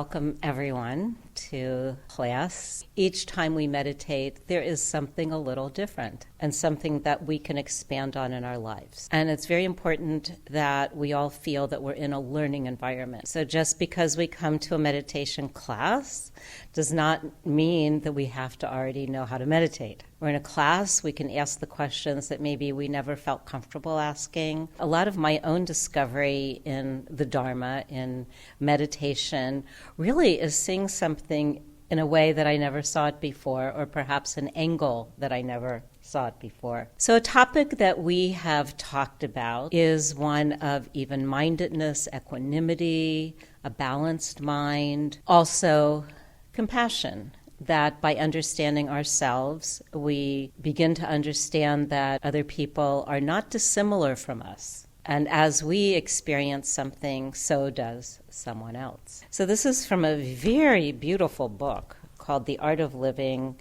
welcome everyone to class. Each time we meditate, there is something a little different and something that we can expand on in our lives. And it's very important that we all feel that we're in a learning environment. So just because we come to a meditation class does not mean that we have to already know how to meditate. We're in a class, we can ask the questions that maybe we never felt comfortable asking. A lot of my own discovery in the Dharma, in meditation, really is seeing something in a way that I never saw it before, or perhaps an angle that I never saw it before. So a topic that we have talked about is one of even-mindedness, equanimity, a balanced mind, also compassion. That by understanding ourselves, we begin to understand that other people are not dissimilar from us. And as we experience something, so does someone else. So this is from a very beautiful book called The Art of Living,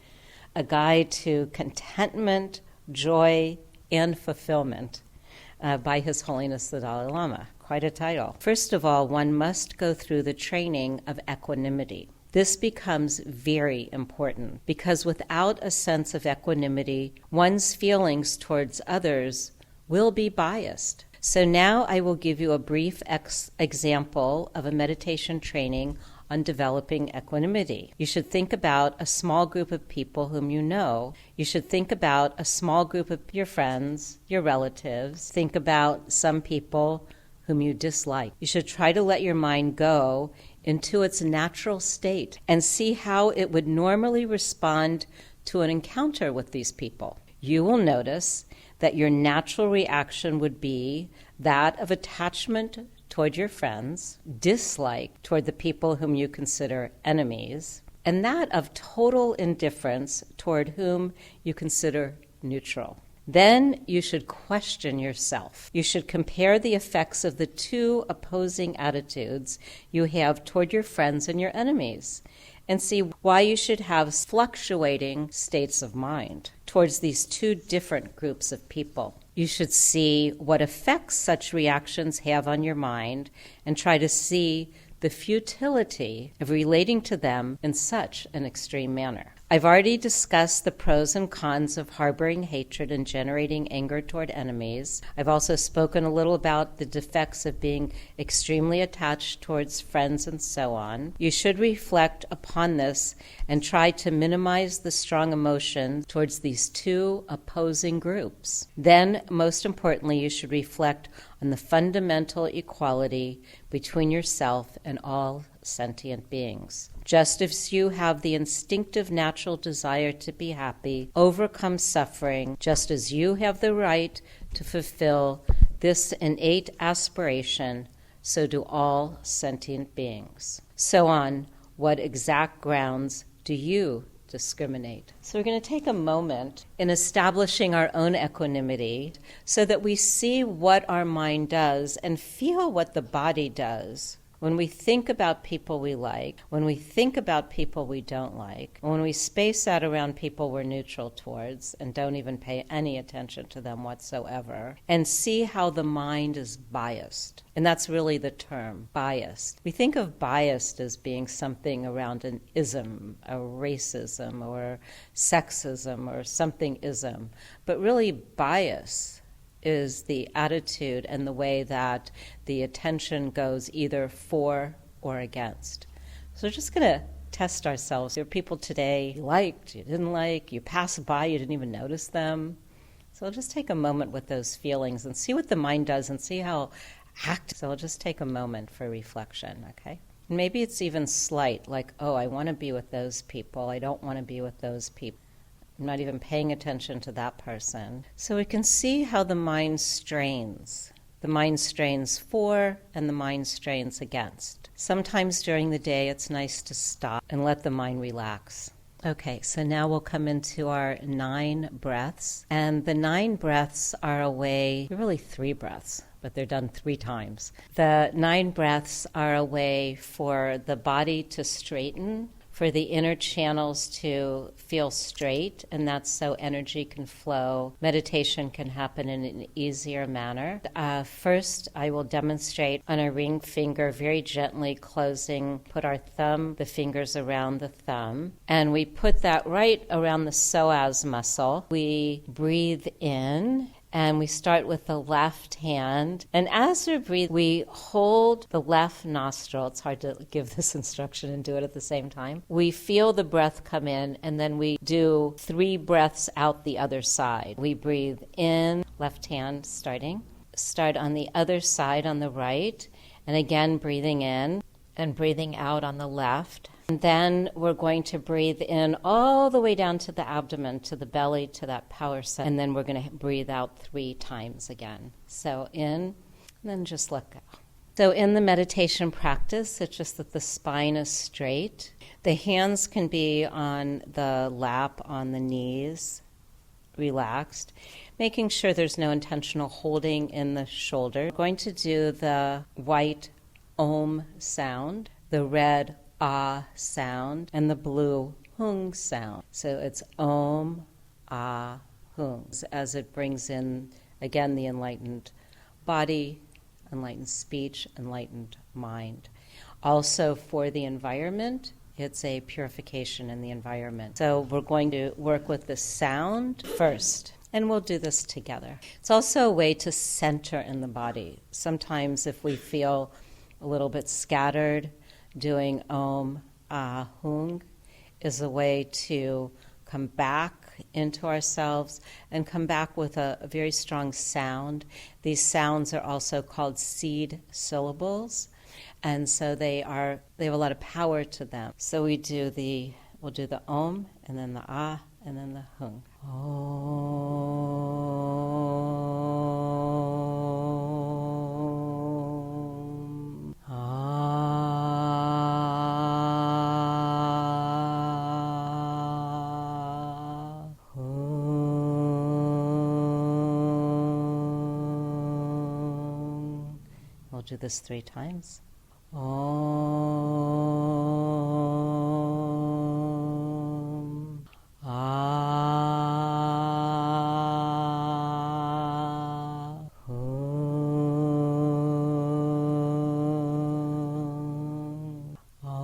a guide to contentment, joy, and fulfillment by His Holiness the Dalai Lama. Quite a title. First of all, one must go through the training of equanimity. This becomes very important because without a sense of equanimity, one's feelings towards others will be biased. So now I will give you a brief example of a meditation training on developing equanimity. You should think about a small group of people whom you know. You should think about a small group of your friends, your relatives. Think about some people whom you dislike. You should try to let your mind go into its natural state and see how it would normally respond to an encounter with these people. You will notice that your natural reaction would be that of attachment toward your friends, dislike toward the people whom you consider enemies, and that of total indifference toward whom you consider neutral. Then you should question yourself. You should compare the effects of the two opposing attitudes you have toward your friends and your enemies and see why you should have fluctuating states of mind towards these two different groups of people. You should see what effects such reactions have on your mind and try to see the futility of relating to them in such an extreme manner. I've already discussed the pros and cons of harboring hatred and generating anger toward enemies. I've also spoken a little about the defects of being extremely attached towards friends and so on. You should reflect upon this and try to minimize the strong emotion towards these two opposing groups. Then, most importantly, you should reflect on the fundamental equality between yourself and all sentient beings. Just as you have the instinctive natural desire to be happy, overcome suffering, just as you have the right to fulfill this innate aspiration, so do all sentient beings. So on what exact grounds do you discriminate? So we're going to take a moment in establishing our own equanimity so that we see what our mind does and feel what the body does when we think about people we like, when we think about people we don't like, when we space out around people we're neutral towards and don't even pay any attention to them whatsoever, and see how the mind is biased. And that's really the term, biased. We think of biased as being something around an ism, a racism, or sexism, or something ism. But really, bias is the attitude and the way that the attention goes either for or against. So we're just going to test ourselves. There are people today you liked, you didn't like, you passed by, you didn't even notice them. So we'll just take a moment with those feelings and see what the mind does and see how active. So we'll just take a moment for reflection, okay? Maybe it's even slight, like, oh, I want to be with those people, I don't want to be with those people. I'm not even paying attention to that person. So we can see how the mind strains. The mind strains for and the mind strains against. Sometimes during the day it's nice to stop and let the mind relax. Okay, so now we'll come into our 9 breaths. And the 9 breaths are a way, really 3 breaths, but they're done 3 times. The 9 breaths are a way for the body to straighten, for the inner channels to feel straight, and that's so energy can flow. Meditation can happen in an easier manner. First, I will demonstrate on a ring finger, very gently closing, put our thumb, the fingers around the thumb, and we put that right around the psoas muscle. We breathe in, and we start with the left hand. And as we breathe, we hold the left nostril. It's hard to give this instruction and do it at the same time. We feel the breath come in, and then we do 3 breaths out the other side. We breathe in, left hand starting. Start on the other side on the right, and again breathing in and breathing out on the left. And then we're going to breathe in all the way down to the abdomen, to the belly, to that power center. And then we're going to breathe out 3 times again. So in, and then just let go. So in the meditation practice, it's just that the spine is straight. The hands can be on the lap, on the knees, relaxed, making sure there's no intentional holding in the shoulder. We're going to do the white Om sound, the red Ah sound, and the blue Hung sound. So it's Om, Ah, Hung, as it brings in, again, the enlightened body, enlightened speech, enlightened mind. Also for the environment, it's a purification in the environment. So we're going to work with the sound first, and we'll do this together. It's also a way to center in the body. Sometimes if we feel a little bit scattered, doing Om, Ah, Hung is a way to come back into ourselves and come back with a very strong sound. These sounds are also called seed syllables, and so they have a lot of power to them. So we'll do the Om, and then the Ah, and then the Hung. Om. Ah. Hung. We'll do this 3 times. Om. Ah. Hung. Om.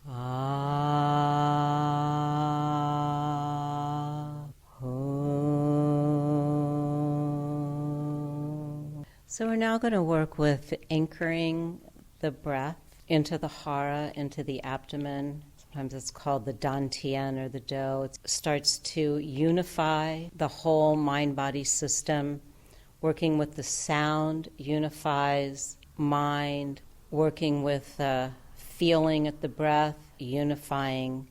Ah. Hung. So we're now going to work with anchoring the breath into the hara, into the abdomen. Sometimes it's called the dantian or the do. It starts to unify the whole mind-body system. Working with the sound unifies mind. Working with feeling at the breath, unifying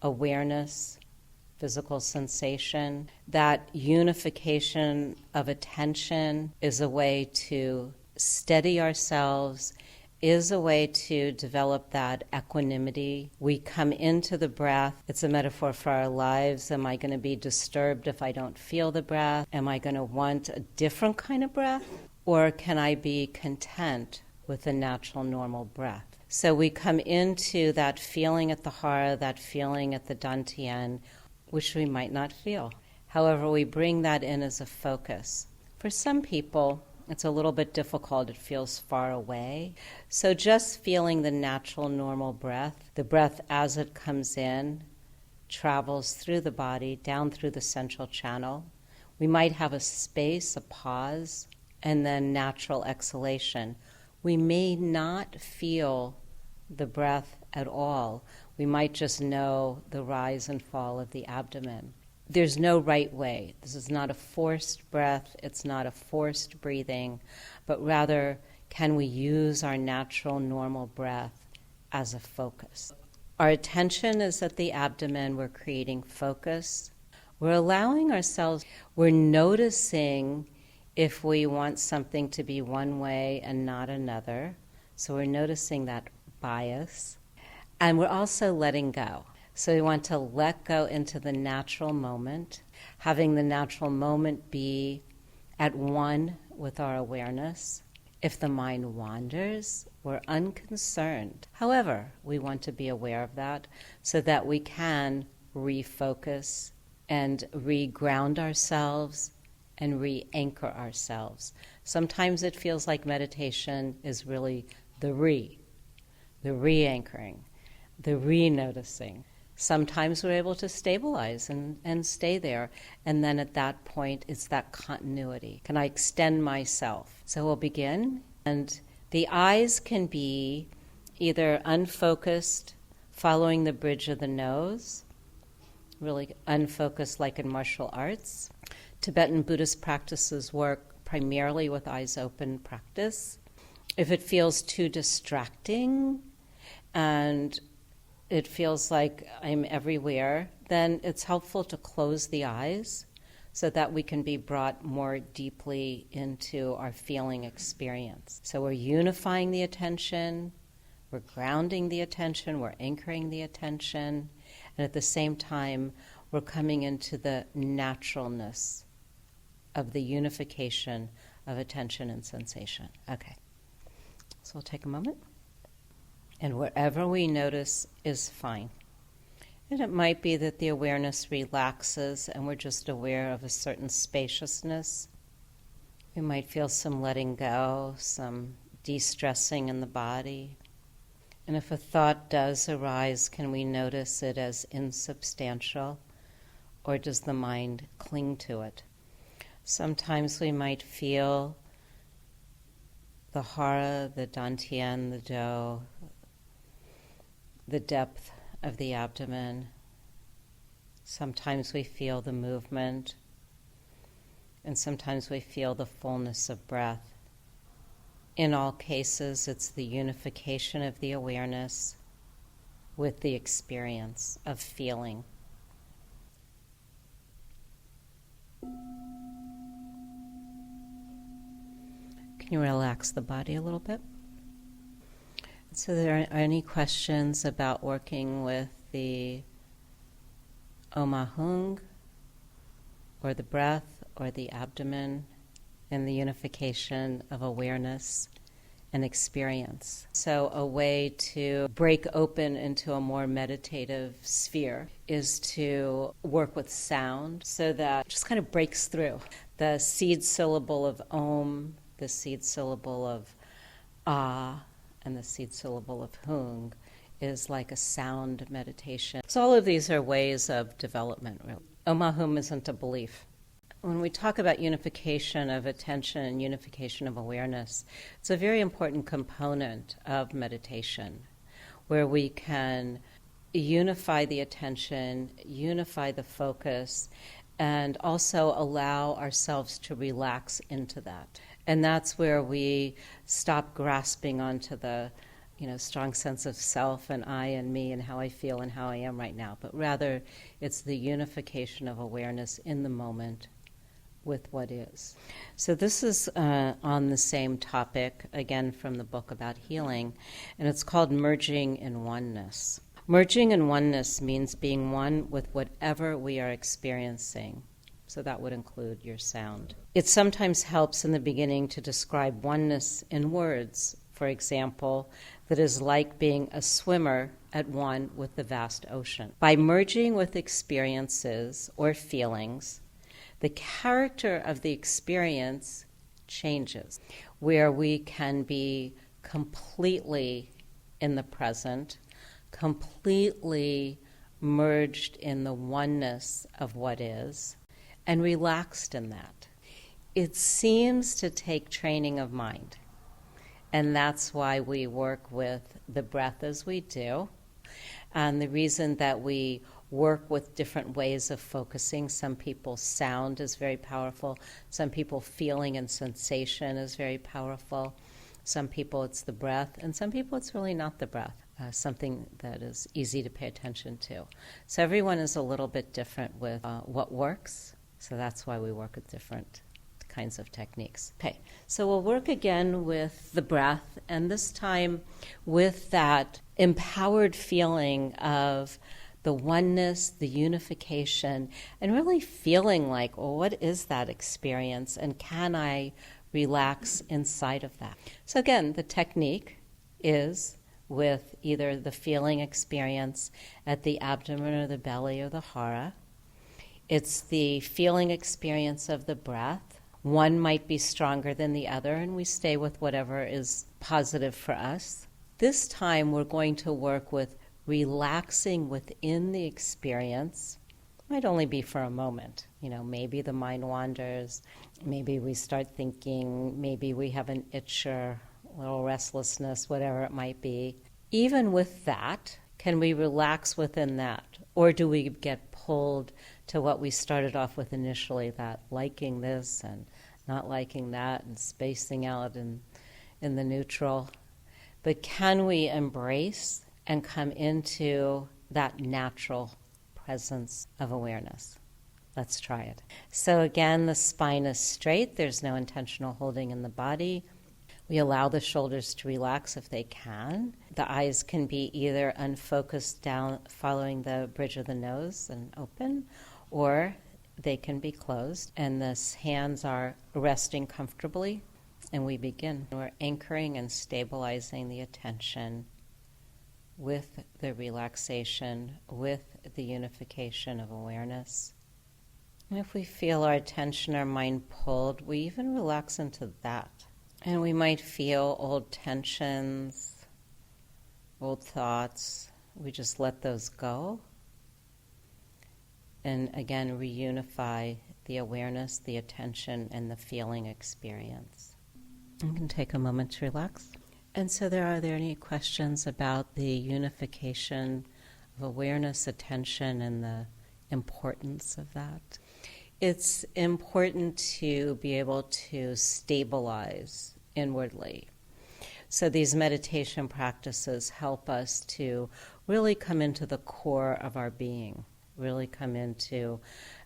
awareness, physical sensation. That unification of attention is a way to steady ourselves, is a way to develop that equanimity. We come into the breath. It's a metaphor for our lives. Am I going to be disturbed if I don't feel the breath? Am I going to want a different kind of breath? Or can I be content with the natural, normal breath? So we come into that feeling at the hara, that feeling at the dantian, which we might not feel. However, we bring that in as a focus. For some people, it's a little bit difficult. It feels far away. So just feeling the natural, normal breath, the breath as it comes in, travels through the body, down through the central channel. We might have a space, a pause, and then natural exhalation. We may not feel the breath at all. We might just know the rise and fall of the abdomen. There's no right way. This is not a forced breath. It's not a forced breathing, but rather, can we use our natural, normal breath as a focus? Our attention is at the abdomen. We're creating focus. We're allowing ourselves, we're noticing if we want something to be one way and not another. So we're noticing that bias. And we're also letting go. So we want to let go into the natural moment, having the natural moment be at one with our awareness. If the mind wanders, We're unconcerned. However, we want to be aware of that so that we can refocus and re-ground ourselves and re-anchor ourselves. Sometimes it feels like meditation is really the re-anchoring, the re-noticing. Sometimes we're able to stabilize and stay there. And then at that point, it's that continuity. Can I extend myself? So we'll begin. And the eyes can be either unfocused, following the bridge of the nose, really unfocused like in martial arts. Tibetan Buddhist practices work primarily with eyes open practice. If it feels too distracting and it feels like I'm everywhere, then it's helpful to close the eyes so that we can be brought more deeply into our feeling experience. So we're unifying the attention, we're grounding the attention, we're anchoring the attention, and at the same time, we're coming into the naturalness of the unification of attention and sensation. Okay, so we'll take a moment. And wherever we notice is fine. And it might be that the awareness relaxes and we're just aware of a certain spaciousness. We might feel some letting go, some de-stressing in the body. And if a thought does arise, can we notice it as insubstantial, or does the mind cling to it? Sometimes we might feel the hara, the dantian, the do, the depth of the abdomen. Sometimes we feel the movement, and sometimes we feel the fullness of breath. In all cases, it's the unification of the awareness with the experience of feeling. Can you relax the body a little bit? So there are any questions about working with the Omahung, or the breath, or the abdomen, and the unification of awareness and experience? So a way to break open into a more meditative sphere is to work with sound so that it just kind of breaks through. The seed syllable of Om, the seed syllable of Ah, and the seed syllable of Hung is like a sound meditation. So all of these are ways of development, really. Omahum isn't a belief. When we talk about unification of attention and unification of awareness, it's a very important component of meditation, where we can unify the attention, unify the focus, and also allow ourselves to relax into that. And that's where we stop grasping onto the, strong sense of self and I and me and how I feel and how I am right now. But rather, it's the unification of awareness in the moment with what is. So this is on the same topic, again from the book about healing, and it's called Merging in Oneness. Merging in oneness means being one with whatever we are experiencing. So that would include your sound. It sometimes helps in the beginning to describe oneness in words. For example, that is like being a swimmer at one with the vast ocean. By merging with experiences or feelings, the character of the experience changes, where we can be completely in the present, completely merged in the oneness of what is, and relaxed in that. It seems to take training of mind, and that's why we work with the breath as we do. And the reason that we work with different ways of focusing, some people's sound is very powerful, some people feeling and sensation is very powerful, some people it's the breath, and some people it's really not the breath. Something that is easy to pay attention to. So everyone is a little bit different with what works. So that's why we work with different kinds of techniques. Okay, so we'll work again with the breath, and this time with that empowered feeling of the oneness, the unification, and really feeling like, well, what is that experience, and can I relax inside of that? So again, the technique is with either the feeling experience at the abdomen or the belly or the hara. It's the feeling experience of the breath. One might be stronger than the other, and we stay with whatever is positive for us. This time we're going to work with relaxing within the experience. It might only be for a moment. Maybe the mind wanders, maybe we start thinking, maybe we have an itch or a little restlessness, whatever it might be. Even with that, can we relax within that? Or do we get pulled to what we started off with initially, that liking this and not liking that and spacing out in the neutral? But can we embrace and come into that natural presence of awareness? Let's try it. So again, the spine is straight. There's no intentional holding in the body. We allow the shoulders to relax if they can. The eyes can be either unfocused down, following the bridge of the nose and open, or they can be closed. And the hands are resting comfortably, and we begin. We're anchoring and stabilizing the attention with the relaxation, with the unification of awareness. And if we feel our attention, our mind pulled, we even relax into that. And we might feel old tensions, old thoughts. We just let those go. And again, reunify the awareness, the attention, and the feeling experience. You can take a moment to relax. And so are there any questions about the unification of awareness, attention, and the importance of that? It's important to be able to stabilize inwardly. So these meditation practices help us to really come into the core of our being, really come into,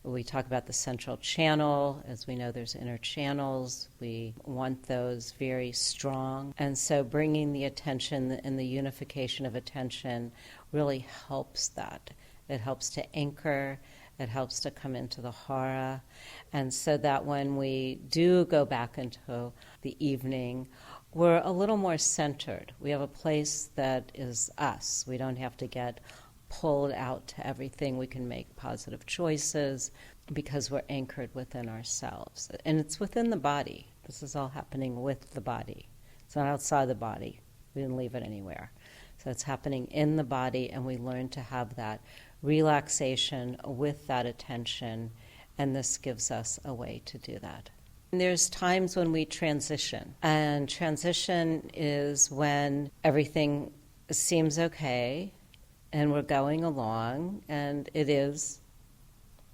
we talk about the central channel. As we know, there's inner channels. We want those very strong. And so bringing the attention and the unification of attention really helps that. It helps to anchor. It helps to come into the hara. And so that when we do go back into the evening, we're a little more centered. We have a place that is us. We don't have to get pulled out to everything. We can make positive choices because we're anchored within ourselves. And it's within the body. This is all happening with the body. It's not outside the body. We didn't leave it anywhere. So it's happening in the body, and we learn to have that relaxation with that attention, and this gives us a way to do that. And there's times when we transition, and transition is when everything seems okay, and we're going along, and it is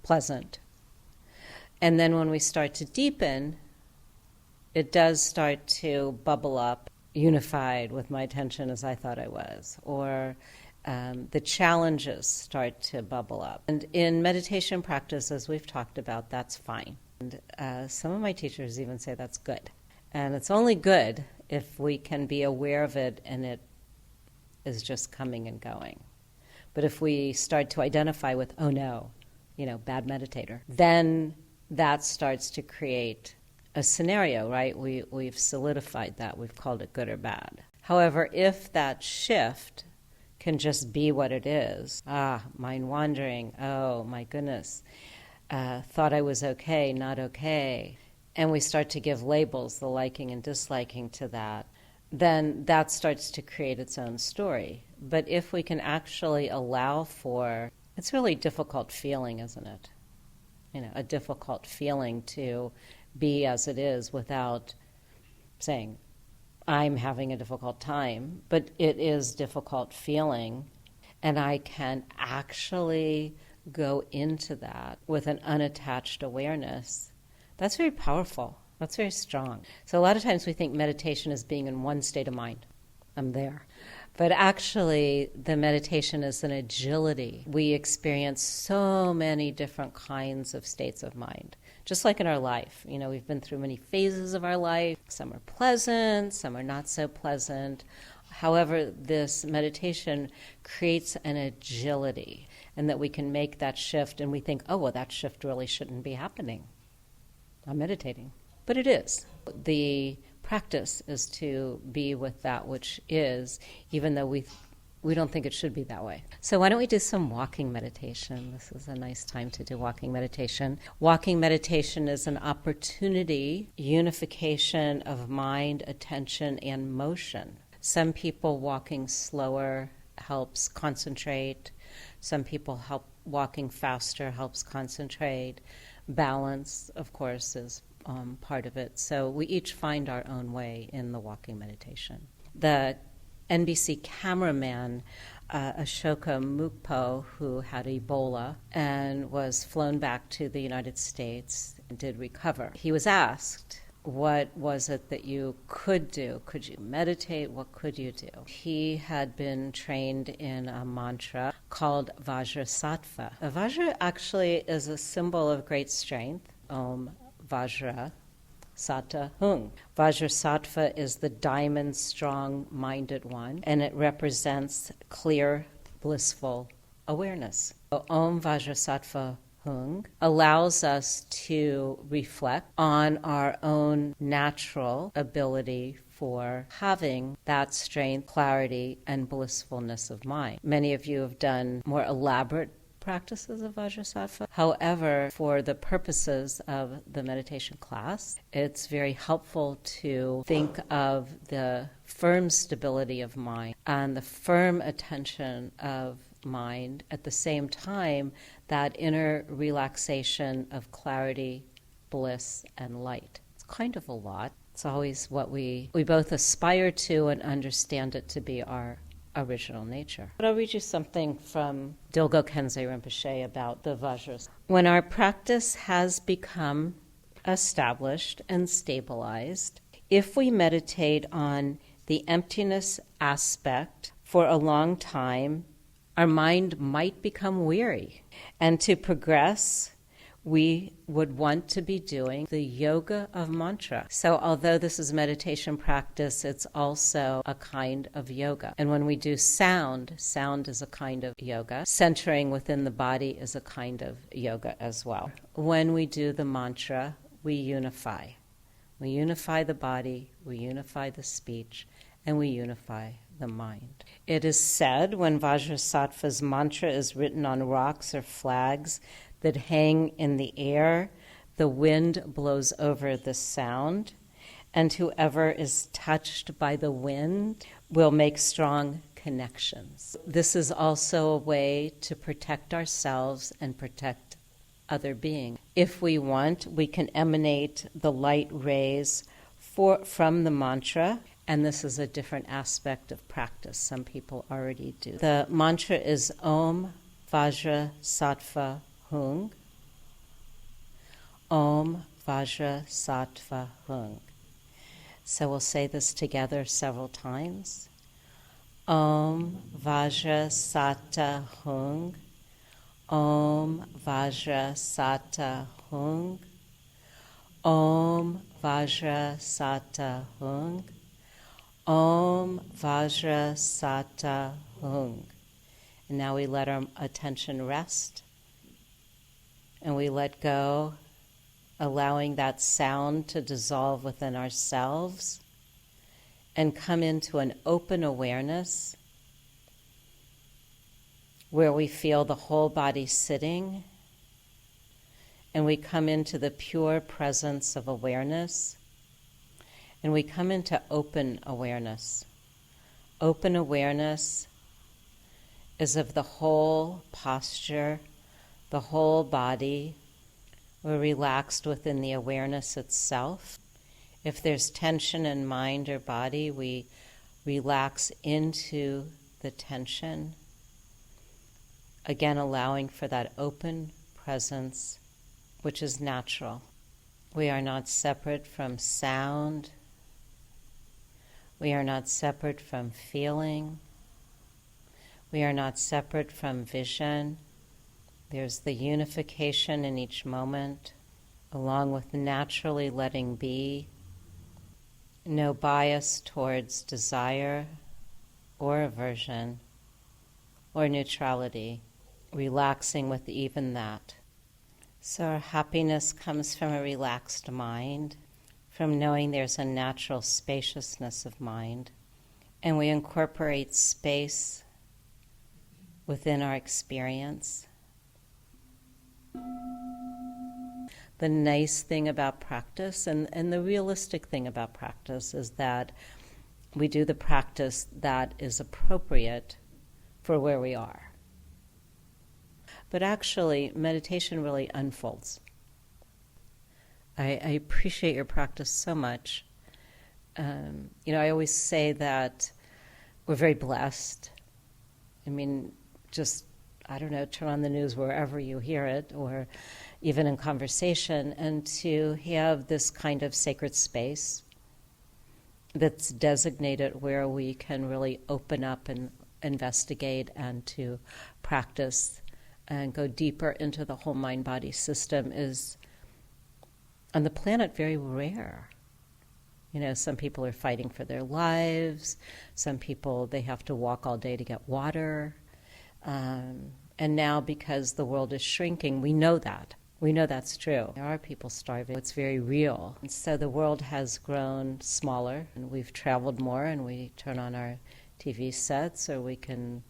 pleasant. And then when we start to deepen, it does start to bubble up, unified with my attention as I thought I was, or the challenges start to bubble up. And in meditation practice, as we've talked about, that's fine. And some of my teachers even say that's good. And it's only good if we can be aware of it and it is just coming and going. But if we start to identify with, oh no, bad meditator, then that starts to create a scenario, right? We've solidified that. We've called it good or bad. However, if that shift can just be what it is, mind wandering, oh my goodness, thought I was okay, not okay, and we start to give labels, the liking and disliking to that, then that starts to create its own story. But if we can actually allow for, it's really a difficult feeling, isn't it? A difficult feeling to be as it is without saying, I'm having a difficult time, but it is difficult feeling, and I can actually go into that with an unattached awareness. That's very powerful. That's very strong. So a lot of times we think meditation is being in one state of mind. I'm there. But actually, the meditation is an agility. We experience so many different kinds of states of mind. Just like in our life, we've been through many phases of our life. Some are pleasant, some are not so pleasant. However, this meditation creates an agility, and that we can make that shift, and we think, oh, well, that shift really shouldn't be happening. I'm meditating. But it is. The practice is to be with that which is, even though we don't think it should be that way. So why don't we do some walking meditation? This is a nice time to do walking meditation. Walking meditation is an opportunity, unification of mind, attention, and motion. Some people walking slower helps concentrate. Some people walking faster helps concentrate. Balance, of course, is part of it. So we each find our own way in the walking meditation. The NBC cameraman, Ashoka Mukpo, who had Ebola and was flown back to the United States and did recover, he was asked, what was it that you could do? Could you meditate? What could you do? He had been trained in a mantra called Vajrasattva. A Vajra actually is a symbol of great strength. Om Vajra Sata Hung. Vajrasattva is the diamond, strong-minded one, and it represents clear, blissful awareness. So Om Vajrasattva Hung allows us to reflect on our own natural ability for having that strength, clarity, and blissfulness of mind. Many of you have done more elaborate practices of Vajrasattva. However, for the purposes of the meditation class, it's very helpful to think of the firm stability of mind and the firm attention of mind at the same time, that inner relaxation of clarity, bliss, and light. It's kind of a lot. It's always what we both aspire to and understand it to be our original nature. But I'll read you something from Dilgo Khyentse Rinpoche about the Vajras. When our practice has become established and stabilized, if we meditate on the emptiness aspect for a long time, our mind might become weary. And to progress, we would want to be doing the yoga of mantra. So although this is meditation practice, it's also a kind of yoga. And when we do sound is a kind of yoga. Centering within the body is a kind of yoga as well. When we do the mantra, we unify. We unify the body, we unify the speech, and we unify the mind. It is said when Vajrasattva's mantra is written on rocks or flags that hang in the air, the wind blows over the sound, and whoever is touched by the wind will make strong connections. This is also a way to protect ourselves and protect other beings. If we want, we can emanate the light rays from the mantra, and this is a different aspect of practice. Some people already do. The mantra is Om Vajrasattva Hung. Om Vajrasattva Hung. So we'll say this together several times. Om Vajrasattva Hung. Om Vajrasattva Hung. Om Vajrasattva Hung. Om Vajrasattva Hung. And now we let our attention rest and we let go, allowing that sound to dissolve within ourselves and come into an open awareness where we feel the whole body sitting and we come into the pure presence of awareness. And we come into open awareness. Open awareness is of the whole posture, the whole body. We're relaxed within the awareness itself. If there's tension in mind or body, we relax into the tension. Again, allowing for that open presence, which is natural. We are not separate from sound. We are not separate from feeling. We are not separate from vision. There's the unification in each moment, along with naturally letting be. No bias towards desire or aversion or neutrality, relaxing with even that. So our happiness comes from a relaxed mind, from knowing there's a natural spaciousness of mind, and we incorporate space within our experience. The nice thing about practice and the realistic thing about practice is that we do the practice that is appropriate for where we are. But actually, meditation really unfolds. I appreciate your practice so much. I always say that we're very blessed. I mean, turn on the news wherever you hear it, or even in conversation, and to have this kind of sacred space that's designated where we can really open up and investigate and to practice and go deeper into the whole mind-body system is, on the planet, very rare. Some people are fighting for their lives. Some people, they have to walk all day to get water. And now, because the world is shrinking, we know that. We know that's true. There are people starving. It's very real. And so the world has grown smaller, and we've traveled more, and we turn on our TV sets, or we can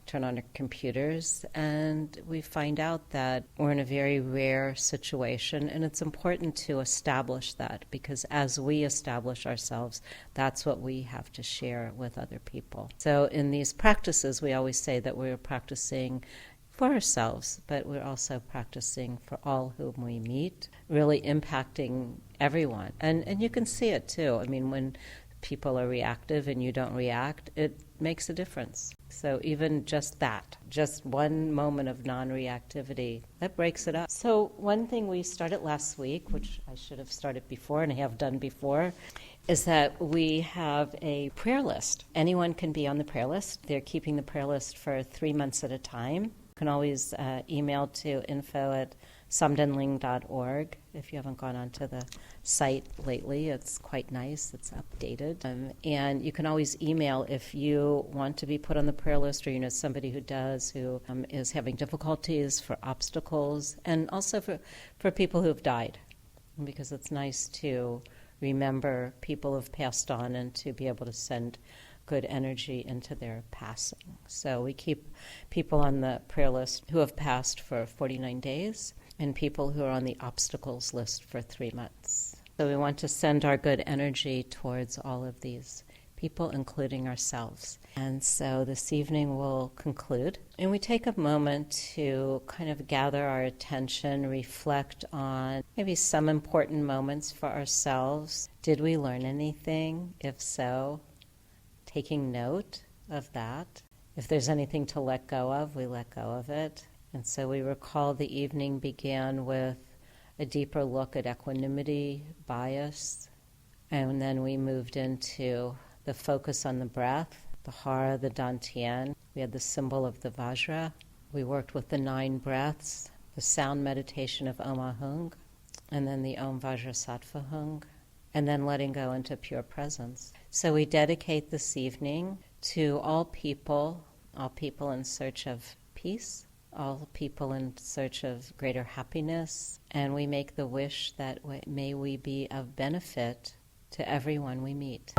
turn on our computers, and we find out that we're in a very rare situation, and it's important to establish that, because as we establish ourselves, that's what we have to share with other people. So in these practices, we always say that we're practicing for ourselves, but we're also practicing for all whom we meet, really impacting everyone. And you can see it too. I mean, when people are reactive and you don't react, it makes a difference. So even just that, just one moment of non-reactivity, that breaks it up. So one thing we started last week, which I should have started before and I have done before, is that we have a prayer list. Anyone can be on the prayer list. They're keeping the prayer list for 3 months at a time. You can always email to info@samdenling.org if you haven't gone onto the site lately. It's quite nice. It's updated. And you can always email if you want to be put on the prayer list, or you know somebody who does, who is having difficulties, for obstacles, and also for people who have died, because it's nice to remember people who have passed on and to be able to send good energy into their passing. So we keep people on the prayer list who have passed for 49 days and people who are on the obstacles list for 3 months. So we want to send our good energy towards all of these people, including ourselves. And so this evening we'll conclude, and we take a moment to kind of gather our attention, reflect on maybe some important moments for ourselves. Did we learn anything? If so, taking note of that. If there's anything to let go of, we let go of it. And so we recall the evening began with a deeper look at equanimity, bias, and then we moved into the focus on the breath, the Hara, the Dantian. We had the symbol of the Vajra. We worked with the 9 breaths, the sound meditation of Om Ahung, and then the Om Vajrasattva Hung, and then letting go into pure presence. So we dedicate this evening to all people in search of peace, all people in search of greater happiness, and we make the wish that may we be of benefit to everyone we meet.